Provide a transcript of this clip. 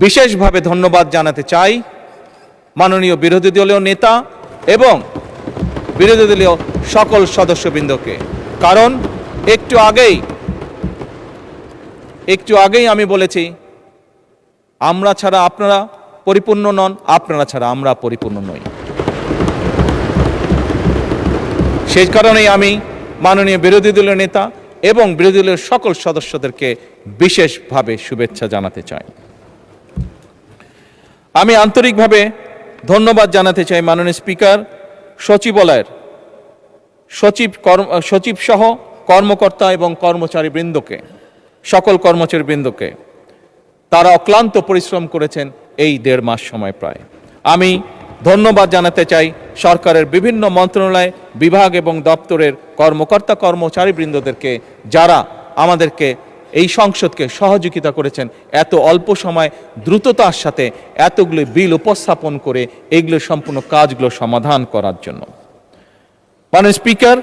বিশেষভাবে ধন্যবাদ জানাতে চাই মাননীয় বিরোধী দলীয় নেতা এবং বিরোধী দলীয় সকল সদস্যবৃন্দকে। কারণ একটু আগেই আমি বলেছি, আমরা ছাড়া আপনারা পরিপূর্ণ নন, আপনারা ছাড়া আমরা পরিপূর্ণ নই। সেই কারণেই আমি মাননীয় বিরোধী দলীয় নেতা এবং বিরোধী দলের সকল সদস্যদেরকে বিশেষভাবে শুভেচ্ছা জানাতে চাই। আমি আন্তরিকভাবে ধন্যবাদ জানাতে চাই মাননীয় স্পিকার, সচিবালয়ের সচিব সহ কর্মকর্তা এবং কর্মচারীবৃন্দকে, সকল কর্মচারীবৃন্দকে। তারা অক্লান্ত পরিশ্রম করেছেন এই 1.5 মাস সময় প্রায়। আমি ধন্যবাদ জানাতে চাই সরকারের বিভিন্ন মন্ত্রণালয়, বিভাগ এবং দপ্তরের কর্মকর্তা কর্মচারীবৃন্দদেরকে, যারা আমাদেরকে এই সংসদকে সহযোগিতা করেছেন এত অল্প সময় দ্রুততার সাথে এতগুলো বিল উপস্থাপন করে এইগুলো সম্পূর্ণ কাজগুলো সমাধান করার জন্য। মাননীয় স্পিকার,